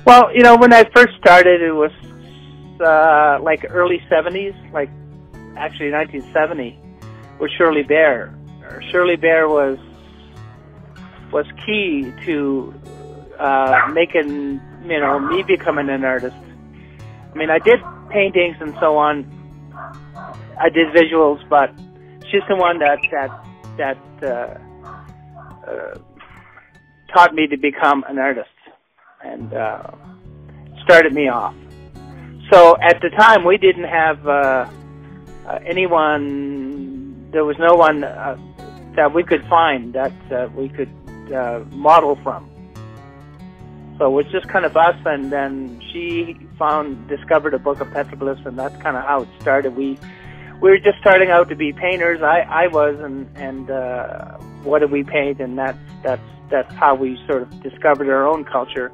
Well, you know, when I first started, it was like early 70s, like actually 1970, with Shirley Bear. Shirley Bear was key to making, you know, me becoming an artist. I mean, I did paintings and so on. I did visuals, but she's the one that taught me to become an artist and started me off. So at the time, we didn't have anyone. There was no one that we could find that we could model from. So it was just kind of us, and then she discovered a book of petroglyphs, and that's kind of how it started. We were just starting out to be painters. I was, and what did we paint? And that's how we sort of discovered our own culture,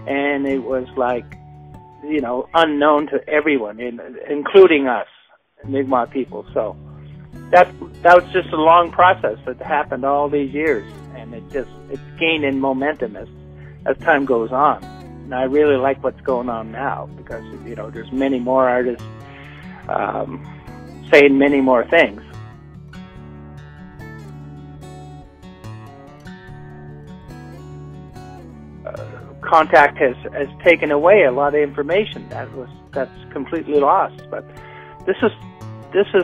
and it was like, you know, unknown to everyone, including us, Mi'kmaq people. So that was just a long process that happened all these years, and it's gained in momentum as time goes on. And I really like what's going on now because, you know, there's many more artists saying many more things. Contact has taken away a lot of information that's completely lost. But this is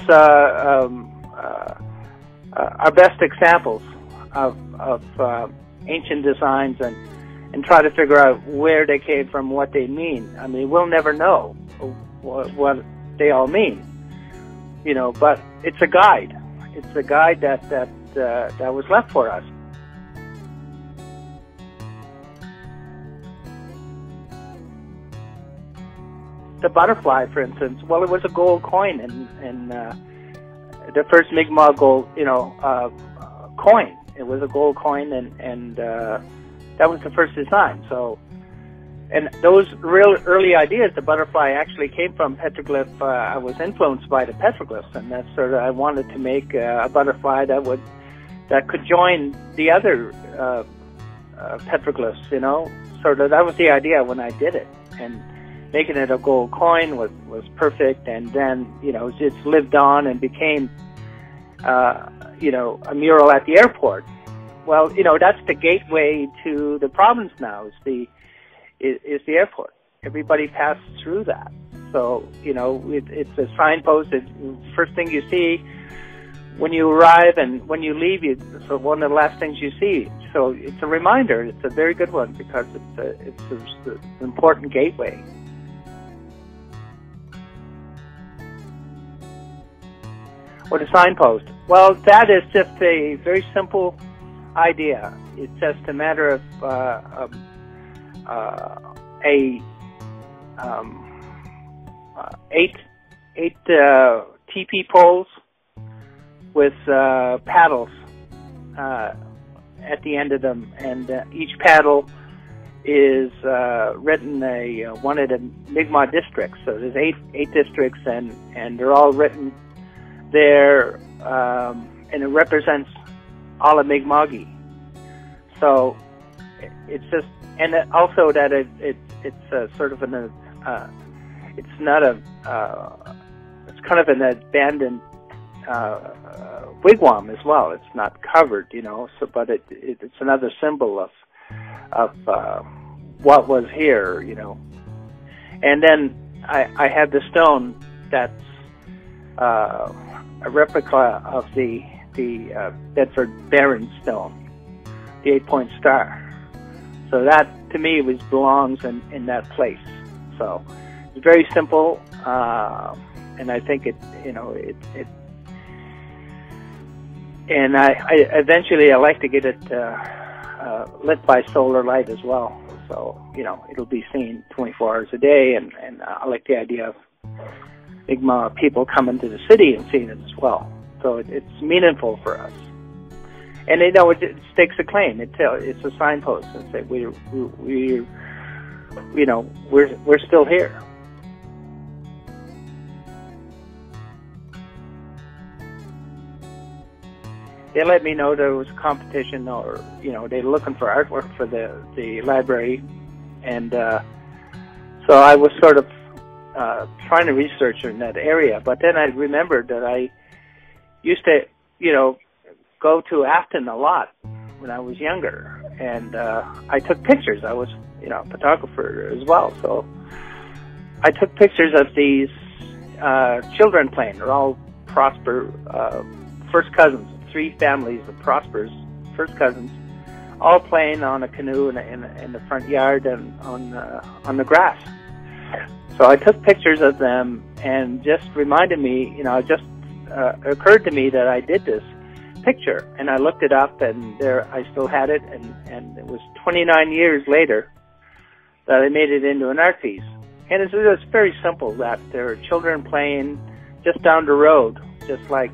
our best examples of ancient designs and try to figure out where they came from, what they mean. I mean, we'll never know what they all mean, you know. But it's a guide. It's a guide that was left for us. The butterfly, for instance, well, it was a gold coin, and the first Mi'kmaq gold, you know, coin. It was a gold coin, and that was the first design. So, and those real early ideas, the butterfly actually came from petroglyph. I was influenced by the petroglyphs, and that's sort of, I wanted to make a butterfly that could join the other petroglyphs. You know, sort of that was the idea when I did it, and making it a gold coin was perfect. And then, you know, it's lived on and became, you know, a mural at the airport. Well, you know, that's the gateway to the province now, is the airport. Everybody passes through that. So, you know, it's a signpost. It's the first thing you see when you arrive, and when you leave, so one of the last things you see. So it's a reminder. It's a very good one because it's an important gateway. Or the signpost. Well, that is just a very simple idea. It's just a matter of eight TP poles with paddles at the end of them, and each paddle is written one of the Mi'kmaq districts. So there's eight districts, and they're all written there, and it represents all of Mi'kma'ki. So it's just, and also that it's sort of it's not it's kind of an abandoned wigwam as well. It's not covered, you know. So, but it's another symbol of what was here, you know. And then I have the stone that's a replica of the Bedford Baron stone, the 8-point star. So that, to me, belongs in that place. So it's very simple, and I think it, you know, it. And I eventually I like to get it lit by solar light as well. So, you know, it'll be seen 24 hours a day, and I like the idea of Mi'kmaq people coming to the city and seeing it as well. So it's meaningful for us. And, you know, it stakes a claim. It's a signpost and say we're still here. They let me know there was a competition, or, you know, they're looking for artwork for the library, and So I was sort of trying to research in that area, but then I remembered that I used to, go to Afton a lot when I was younger, and I took pictures. I was, a photographer as well, so I took pictures of these children playing. They're all Prosper first cousins, 3 families of Prosper's first cousins, all playing on a canoe in the front yard and on the grass. So I took pictures of them, and just reminded me, it just occurred to me that I did this picture, and I looked it up, and there I still had it, and it was 29 years later that I made it into an art piece. And it's very simple, that there are children playing just down the road, just like,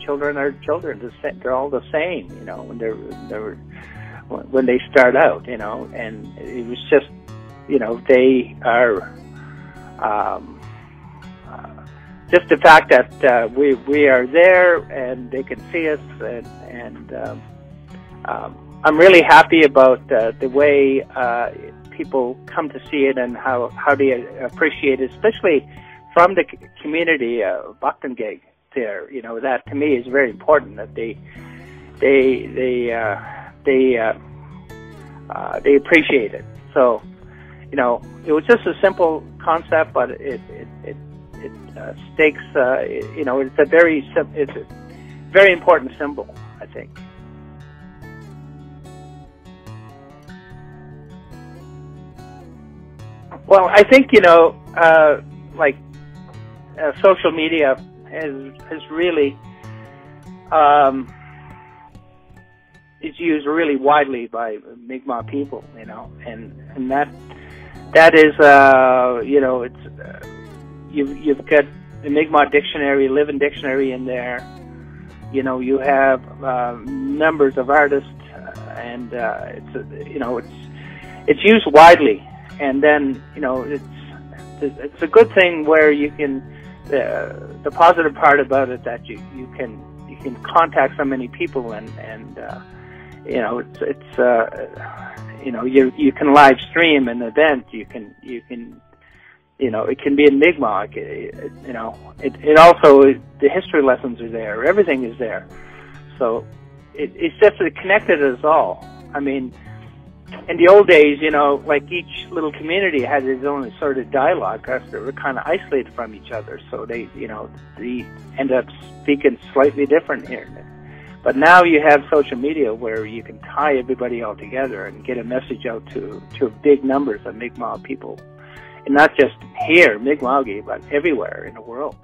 children are children. They're all the same, when they start out, and it was just, they are, just the fact that we are there and they can see us, and I'm really happy about the way people come to see it and how they appreciate it, especially from the community of Bucktongig there. That to me is very important, that they appreciate it. So, it was just a simple concept, but it stakes. It's a very important symbol, I think. Well, I think social media has really is used really widely by Mi'kmaq people, and that is it's you've got the Mi'kmaq dictionary, Living Dictionary in there. You have numbers of artists, and it's used widely. And then it's a good thing where you can the positive part about it, that you can contact so many people, and you can live stream an event. You can it can be in Mi'kmaq. It also, the history lessons are there. Everything is there. So it's just connected us all. I mean, in the old days, each little community had its own sort of dialogue, because they were kind of isolated from each other. So they end up speaking slightly different here. But now you have social media where you can tie everybody all together and get a message out to big numbers of Mi'kmaq people. And not just here, Mi'kmaq, but everywhere in the world.